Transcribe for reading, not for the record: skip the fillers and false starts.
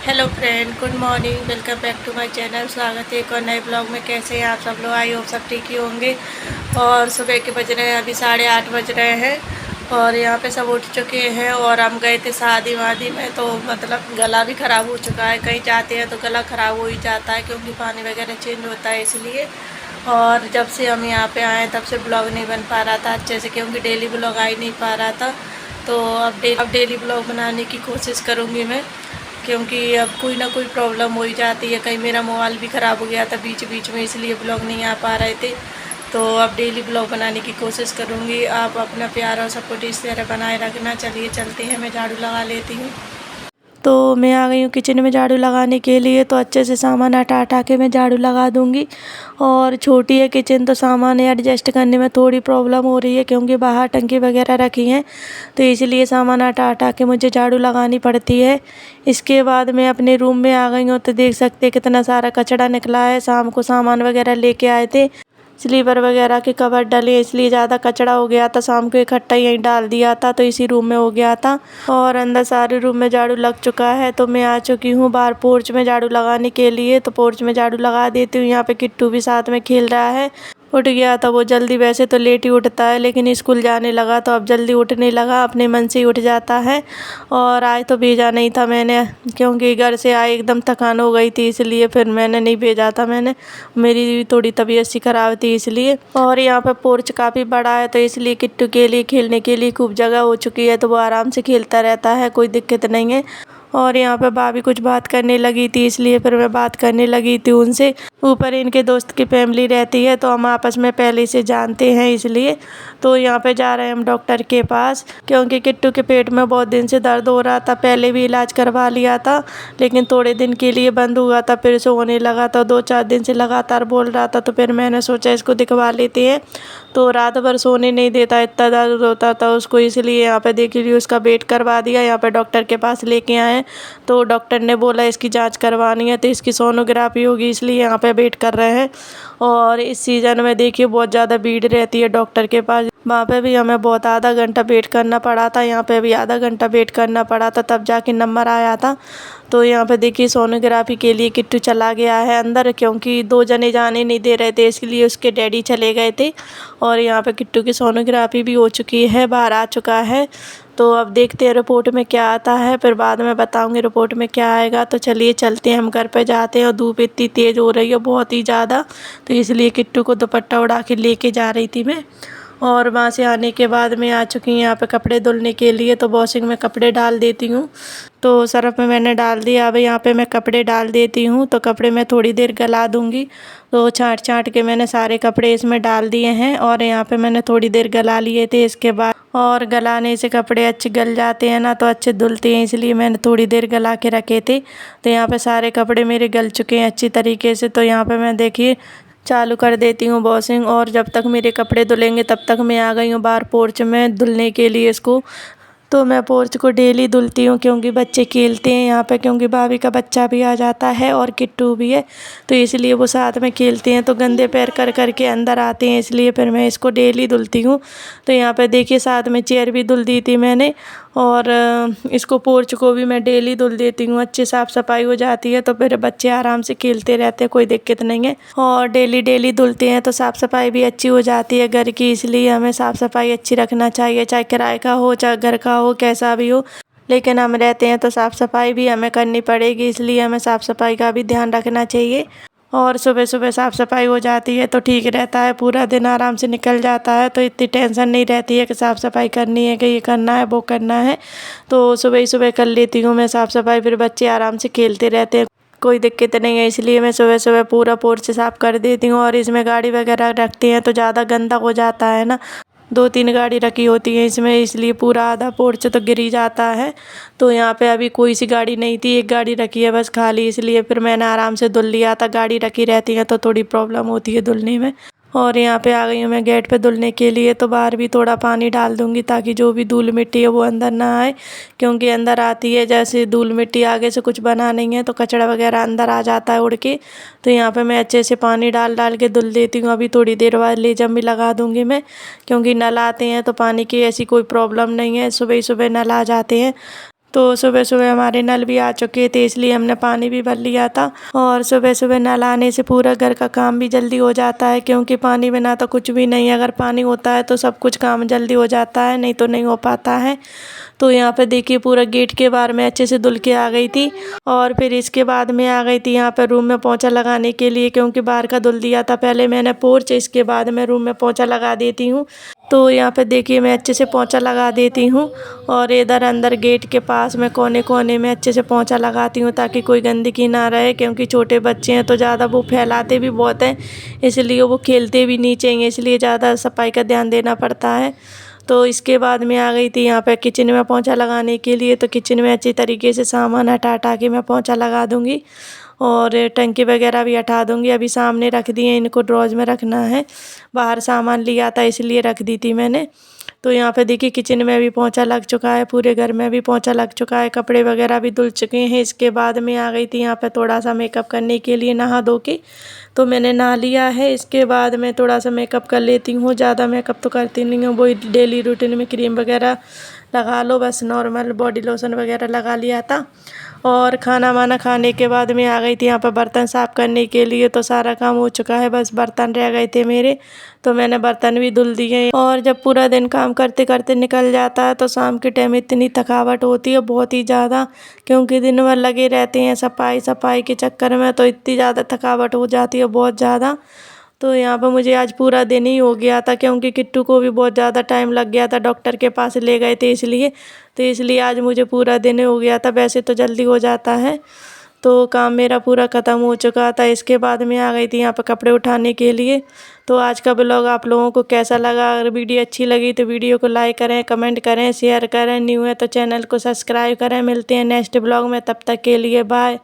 Hello friend, good morning. Welcome back to my channel. स्वागत है एक और नए ब्लॉग में। कैसे हैं आप सब लोग? आई होप सब ठीक ही होंगे। और सुबह के बज रहे हैं, अभी 8:30 बज रहे हैं और यहाँ पे सब उठ चुके हैं। और हम गए थे शादी वादी में, तो मतलब गला भी ख़राब हो चुका है। कहीं जाते हैं तो गला ख़राब हो ही जाता है, क्योंकि पानी वगैरह चेंज होता है इसलिए। और जब से हम यहाँ पे आए तब से ब्लॉग नहीं बन पा रहा था अच्छे से, क्योंकि डेली ब्लॉग आ ही नहीं पा रहा था। तो अब डेली ब्लॉग बनाने की कोशिश करूँगी मैं, क्योंकि अब कोई ना कोई प्रॉब्लम हो ही जाती है। कहीं मेरा मोबाइल भी ख़राब हो गया था बीच बीच में, इसलिए ब्लॉग नहीं आ पा रहे थे। तो अब डेली ब्लॉग बनाने की कोशिश करूँगी। आप अपना प्यार और सपोर्ट इस तरह बनाए रखना। चलिए चलते हैं, मैं झाड़ू लगा लेती हूँ। तो मैं आ गई हूँ किचन में झाड़ू लगाने के लिए। तो अच्छे से सामान हटा के मैं झाड़ू लगा दूँगी। और छोटी है किचन, तो सामान एडजस्ट करने में थोड़ी प्रॉब्लम हो रही है, क्योंकि बाहर टंकी वगैरह रखी हैं, तो इसलिए सामान हटा के मुझे झाड़ू लगानी पड़ती है। इसके बाद मैं अपने रूम में आ गई हूँ, तो देख सकते हैं कितना सारा कचरा निकला है। शाम को सामान वगैरह लेके आए थे, स्लीपर वगैरह के कवर डले, इसलिए ज़्यादा कचरा हो गया था। शाम को इकट्ठा यहीं डाल दिया था, तो इसी रूम में हो गया था। और अंदर सारे रूम में झाड़ू लग चुका है। तो मैं आ चुकी हूँ बाहर पोर्च में झाड़ू लगाने के लिए। तो पोर्च में झाड़ू लगा देती हूँ। यहाँ पे किट्टू भी साथ में खेल रहा है। उठ गया था वो जल्दी, वैसे तो लेट ही उठता है, लेकिन स्कूल जाने लगा तो अब जल्दी उठने लगा, अपने मन से ही उठ जाता है। और आज तो भेजा नहीं था मैंने, क्योंकि घर से आए एकदम थकान हो गई थी, इसलिए फिर मैंने नहीं भेजा था। मेरी थोड़ी तबीयत सी खराब थी इसलिए। और यहाँ पर पोर्च काफ़ी बड़ा है, तो इसलिए किट्टू के लिए खेलने के लिए खूब जगह हो चुकी है, तो वो आराम से खेलता रहता है, कोई दिक्कत नहीं है। और यहाँ पे भाभी कुछ बात करने लगी थी, इसलिए फिर मैं बात करने लगी थी उनसे। ऊपर इनके दोस्त की फैमिली रहती है, तो हम आपस में पहले से जानते हैं, इसलिए। तो यहाँ पे जा रहे हैं हम डॉक्टर के पास, क्योंकि किट्टू के पेट में बहुत दिन से दर्द हो रहा था। पहले भी इलाज करवा लिया था, लेकिन थोड़े दिन के लिए बंद हुआ था, फिर से होने लगा था। 2-4 दिन से लगातार बोल रहा था, तो फिर मैंने सोचा इसको दिखवा लेते हैं। तो रात भर सोने नहीं देता, इतना दर्द होता था उसको, इसलिए यहाँ पे देख लीजिए उसका वेट करवा दिया। यहाँ पे डॉक्टर के पास लेके आए, तो डॉक्टर ने बोला इसकी जांच करवानी है, तो इसकी सोनोग्राफी होगी, इसलिए यहाँ पे वेट कर रहे हैं। और इस सीज़न में देखिए बहुत ज़्यादा भीड़ रहती है डॉक्टर के पास। वहाँ पे भी हमें बहुत आधा घंटा वेट करना पड़ा था, यहाँ पे भी आधा घंटा वेट करना पड़ा था, तब जाके नंबर आया था। तो यहाँ पे देखिए सोनोग्राफी के लिए किट्टू चला गया है अंदर, क्योंकि 2 जने जाने नहीं दे रहे थे, इसलिए उसके डैडी चले गए थे। और यहाँ पे किट्टू की सोनोग्राफी भी हो चुकी है, बाहर आ चुका है। तो अब देखते हैं रिपोर्ट में क्या आता है, फिर बाद में बताऊंगी रिपोर्ट में क्या आएगा। तो चलिए चलते हैं, हम घर पे जाते हैं। और धूप इतनी तेज़ हो रही है, बहुत ही ज़्यादा, तो इसलिए किट्टू को दुपट्टा उड़ा के लेके जा रही थी मैं। और वहाँ से आने के बाद मैं आ चुकी हूँ यहाँ पे कपड़े धुलने के लिए। तो वॉशिंग में कपड़े डाल देती हूँ, तो सर्फ में मैंने डाल दिया। अब यहाँ पे मैं कपड़े डाल देती हूँ, तो कपड़े मैं थोड़ी देर गला दूँगी। तो छाँट के मैंने सारे कपड़े इसमें डाल दिए हैं, और यहाँ पे मैंने थोड़ी देर गला लिए थे। इसके बाद, और गलाने से कपड़े अच्छे गल जाते हैं ना, तो अच्छे धुलते हैं, इसलिए मैंने थोड़ी देर गला के रखे थे। तो यहाँ पे सारे कपड़े मेरे गल चुके हैं अच्छी तरीके से। तो यहाँ पे मैं देखिए चालू कर देती हूँ वॉशिंग। और जब तक मेरे कपड़े धुलेंगे तब तक मैं आ गई हूँ बाहर पोर्च में धुलने के लिए इसको। तो मैं पोर्च को डेली धुलती हूँ, क्योंकि बच्चे खेलते हैं यहाँ पे, क्योंकि भाभी का बच्चा भी आ जाता है और किट्टू भी है, तो इसलिए वो साथ में खेलते हैं, तो गंदे पैर कर के अंदर आते हैं, इसलिए फिर मैं इसको डेली धुलती हूँ। तो यहाँ पे देखिए साथ में चेयर भी धुल दी थी मैंने, और इसको पोर्च को भी मैं डेली धुल देती हूँ। अच्छी साफ़ सफाई हो जाती है, तो फिर बच्चे आराम से खेलते रहते हैं, कोई दिक्कत नहीं है। और डेली धुलते हैं तो साफ़ सफाई भी अच्छी हो जाती है घर की, इसलिए हमें साफ़ सफाई अच्छी रखना चाहिए, चाहे किराए का हो चाहे घर का हो, कैसा भी हो, लेकिन हम रहते हैं तो साफ़ सफाई भी हमें करनी पड़ेगी, इसलिए हमें साफ़ सफाई का भी ध्यान रखना चाहिए। और सुबह सुबह साफ़ सफाई हो जाती है तो ठीक रहता है, पूरा दिन आराम से निकल जाता है, तो इतनी टेंशन नहीं रहती है कि साफ़ सफाई करनी है, कि ये करना है वो करना है। तो सुबह ही सुबह कर लेती हूँ मैं साफ़ सफाई, फिर बच्चे आराम से खेलते रहते हैं, कोई दिक्कत नहीं है, इसलिए मैं सुबह सुबह पूरा पोर्च साफ़ कर देती हूँ। और इसमें गाड़ी वगैरह रखते हैं तो ज़्यादा गंदा हो जाता है ना, 2-3 गाड़ी रखी होती है इसमें, इसलिए पूरा आधा पोर्च तो गिर ही जाता है। तो यहाँ पे अभी कोई सी गाड़ी नहीं थी, एक गाड़ी रखी है बस खाली, इसलिए फिर मैंने आराम से धुल लिया था। गाड़ी रखी रहती है तो थोड़ी प्रॉब्लम होती है धुलने में। और यहाँ पे आ गई हूँ मैं गेट पे धुलने के लिए, तो बाहर भी थोड़ा पानी डाल दूँगी, ताकि जो भी धूल मिट्टी है वो अंदर ना आए, क्योंकि अंदर आती है जैसे धूल मिट्टी, आगे से कुछ बना नहीं है तो कचरा वगैरह अंदर आ जाता है उड़ के। तो यहाँ पे मैं अच्छे से पानी डाल के धुल देती हूँ। अभी थोड़ी देर बाद लेजम भी लगा दूँगी मैं, क्योंकि नल आते हैं तो पानी की ऐसी कोई प्रॉब्लम नहीं है, सुबह ही सुबह नल आ जाते हैं। तो सुबह सुबह हमारे नल भी आ चुके थे, इसलिए हमने पानी भी भर लिया था। और सुबह सुबह नल आने से पूरा घर का काम भी जल्दी हो जाता है, क्योंकि पानी बिना तो कुछ भी नहीं। अगर पानी होता है तो सब कुछ काम जल्दी हो जाता है, नहीं तो नहीं हो पाता है। तो यहाँ पे देखिए पूरा गेट के बाहर में अच्छे से धुल के आ गई थी। और फिर इसके बाद में आ गई थी यहाँ पे रूम में पोंछा लगाने के लिए, क्योंकि बाहर का धुल दिया था। पहले मैंने पोर्च, इसके बाद मैं रूम में पोंछा लगा देती हूँ। तो यहाँ पे देखिए मैं अच्छे से पोंछा लगा देती हूँ। और इधर अंदर गेट के पास में कोने कोने में अच्छे से पोंछा लगाती हूँ, ताकि कोई गंदगी ना रहे। क्योंकि छोटे बच्चे हैं तो ज़्यादा वो फैलाते भी बहुत हैं, इसलिए वो खेलते भी नीचे हैं, इसलिए ज़्यादा सफाई का ध्यान देना पड़ता है। तो इसके बाद में आ गई थी यहाँ पे किचन में पोंछा लगाने के लिए। तो किचन में अच्छी तरीके से सामान हटा हटा के मैं पोंछा लगा दूँगी। और टंकी वगैरह भी हटा दूँगी। अभी सामने रख दिए, इनको ड्रॉज में रखना है। बाहर सामान लिया था इसलिए रख दी थी मैंने। तो यहाँ पे देखिए किचन में भी पोंछा लग चुका है, पूरे घर में भी पोंछा लग चुका है, कपड़े वगैरह भी धुल चुके हैं। इसके बाद में आ गई थी यहाँ पे थोड़ा सा मेकअप करने के लिए, नहा धो के। तो मैंने नहा लिया है। इसके बाद मैं थोड़ा सा मेकअप कर लेती हूँ, ज़्यादा मेकअप तो करती नहीं हूँ। वही डेली रूटीन में क्रीम वगैरह लगा लो, बस नॉर्मल बॉडी लोशन वगैरह लगा लिया था। और खाना वाना खाने के बाद मैं आ गई थी यहाँ पर बर्तन साफ़ करने के लिए। तो सारा काम हो चुका है, बस बर्तन रह गए थे मेरे, तो मैंने बर्तन भी धुल दिए। और जब पूरा दिन काम करते करते निकल जाता है तो शाम के टाइम इतनी थकावट होती है बहुत ही ज़्यादा, क्योंकि दिन भर लगे रहते हैं सफाई सफाई के चक्कर में। तो इतनी ज़्यादा थकावट हो जाती है, बहुत ज़्यादा। तो यहाँ पर मुझे आज पूरा दिन ही हो गया था, क्योंकि किट्टू को भी बहुत ज़्यादा टाइम लग गया था, डॉक्टर के पास ले गए थे इसलिए। तो इसलिए आज मुझे पूरा दिन हो गया था, वैसे तो जल्दी हो जाता है। तो काम मेरा पूरा ख़त्म हो चुका था। इसके बाद में आ गई थी यहाँ पर कपड़े उठाने के लिए। तो आज का ब्लॉग आप लोगों को कैसा लगा? अगर वीडियो अच्छी लगी तो वीडियो को लाइक करें, कमेंट करें, शेयर करें। न्यू है तो चैनल को सब्सक्राइब करें। मिलते हैं नेक्स्ट ब्लॉग में, तब तक के लिए बाय।